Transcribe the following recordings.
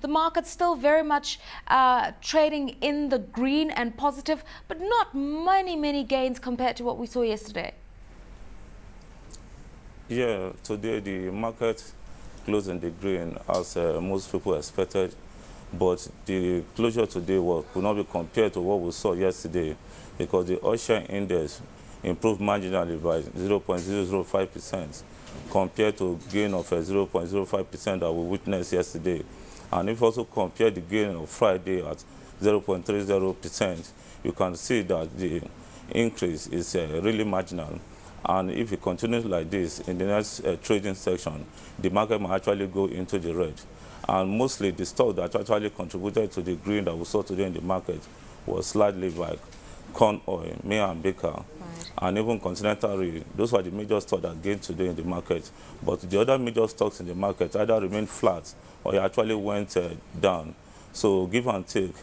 the market's still very much trading in the green and positive, but not many gains compared to what we saw yesterday. Yeah, today the market closed in the green as most people expected, but the closure today could not be compared to what we saw yesterday because the Ocean Index improved marginally by 0.005% compared to gain of 0.05% that we witnessed yesterday. And if you also compare the gain of Friday at 0.30%, you can see that the increase is really marginal. And if it continues like this in the next trading section, the market might actually go into the red. And mostly the stock that actually contributed to the green that we saw today in the market was slightly like corn oil, May and Baker, right, and even Continental Rail. Those were the major stocks that gained today in the market. But the other major stocks in the market either remained flat or it actually went down. So give and take,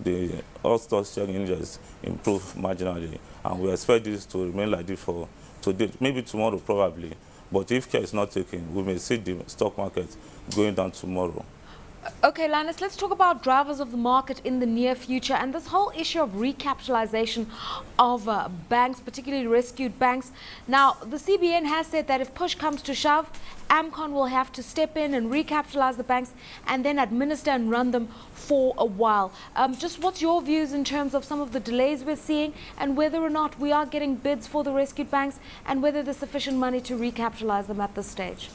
the all stock exchange index improved marginally. And we expect this to remain like this for today, maybe tomorrow probably. But if care is not taken, we may see the stock market going down tomorrow. Okay, Linus, let's talk about drivers of the market in the near future and this whole issue of recapitalization of banks, particularly rescued banks. Now, the CBN has said that if push comes to shove, AMCON will have to step in and recapitalize the banks and then administer and run them for a while. Just what's your views in terms of some of the delays we're seeing and whether or not we are getting bids for the rescued banks and whether there's sufficient money to recapitalize them at this stage?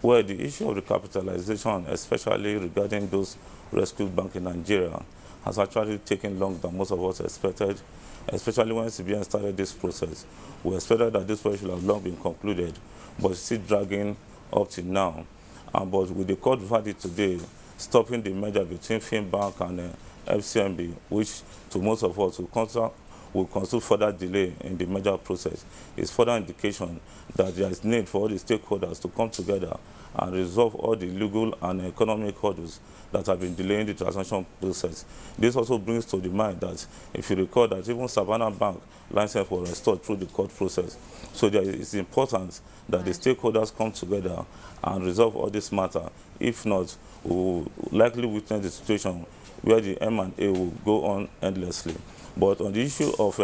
Well, the issue of recapitalization, especially regarding those rescued banks in Nigeria, has actually taken longer than most of us expected, especially when CBN started this process. We expected that this process should have long been concluded, but it's still dragging up to now. But with the court verdict today, stopping the merger between FinBank and FCMB, which to most of us will constitute further delay in the merger process, is further indication that there is need for all the stakeholders to come together and resolve all the legal and economic hurdles that have been delaying the transaction process. This also brings to the mind that, if you recall, that even Savannah Bank license was restored through the court process. So it's important that the stakeholders come together and resolve all this matter. If not, we will likely witness the situation where the M&A will go on endlessly. But on the issue of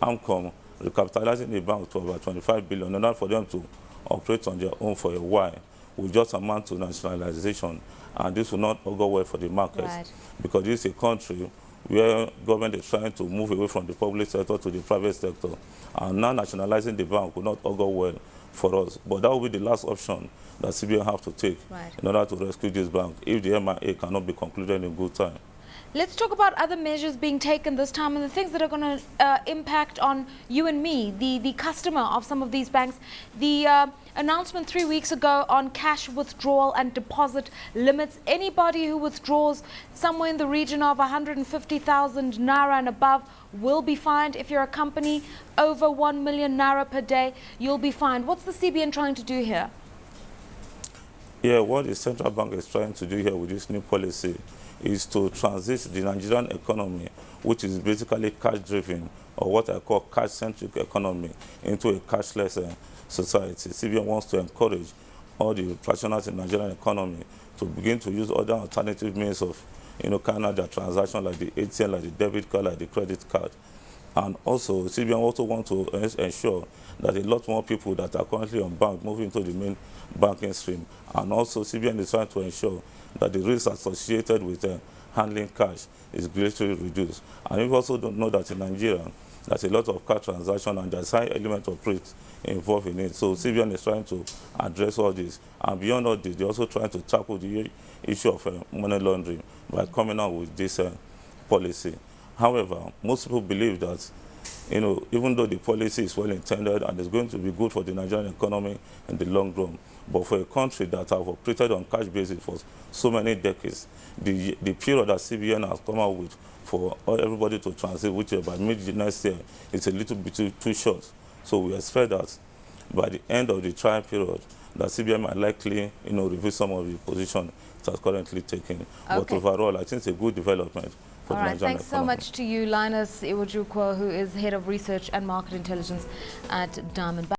AMCON recapitalizing the bank to about 25 billion in order for them to operate on their own for a while will just amount to nationalization, and this will not augur well for the market, right, because this is a country where government is trying to move away from the public sector to the private sector, and now nationalizing the bank will not augur well for us. But that will be the last option that CBN have to take, right, in order to rescue this bank if the MIA cannot be concluded in good time. Let's talk about other measures being taken this time and the things that are going to impact on you and me, the customer of some of these banks. The announcement 3 weeks ago on cash withdrawal and deposit limits. Anybody who withdraws somewhere in the region of 150,000 naira and above will be fined. If you're a company over 1 million naira per day, you'll be fined. What's the CBN trying to do here? Yeah, what the central bank is trying to do here with this new policy is to transit the Nigerian economy, which is basically cash-driven, or what I call cash-centric economy, into a cashless society. CBN wants to encourage all the practitioners in the Nigerian economy to begin to use other alternative means of, carrying out their transaction, like the ATM, like the debit card, like the credit card. And also, CBN also wants to ensure that a lot more people that are currently on bank move into the main banking stream. And also, CBN is trying to ensure that the risk associated with handling cash is greatly reduced. And we also don't know that in Nigeria, there's a lot of cash transaction and there's high element of risk involved in it. So CBN is trying to address all this. And beyond all this, they're also trying to tackle the issue of money laundering by coming out with this policy. However, most people believe that, even though the policy is well intended and is going to be good for the Nigerian economy in the long run, but for a country that have operated on cash basis for so many decades, the period that CBN has come out with for everybody to transit, which by mid next year, is a little bit too short. So we expect that by the end of the trial period, that CBN might likely, review some of the position it has currently taken. Okay. But overall, I think it's a good development. All right, thanks so much to you, Linus Iwuajoku, who is Head of Research and Market Intelligence at Diamond Bank.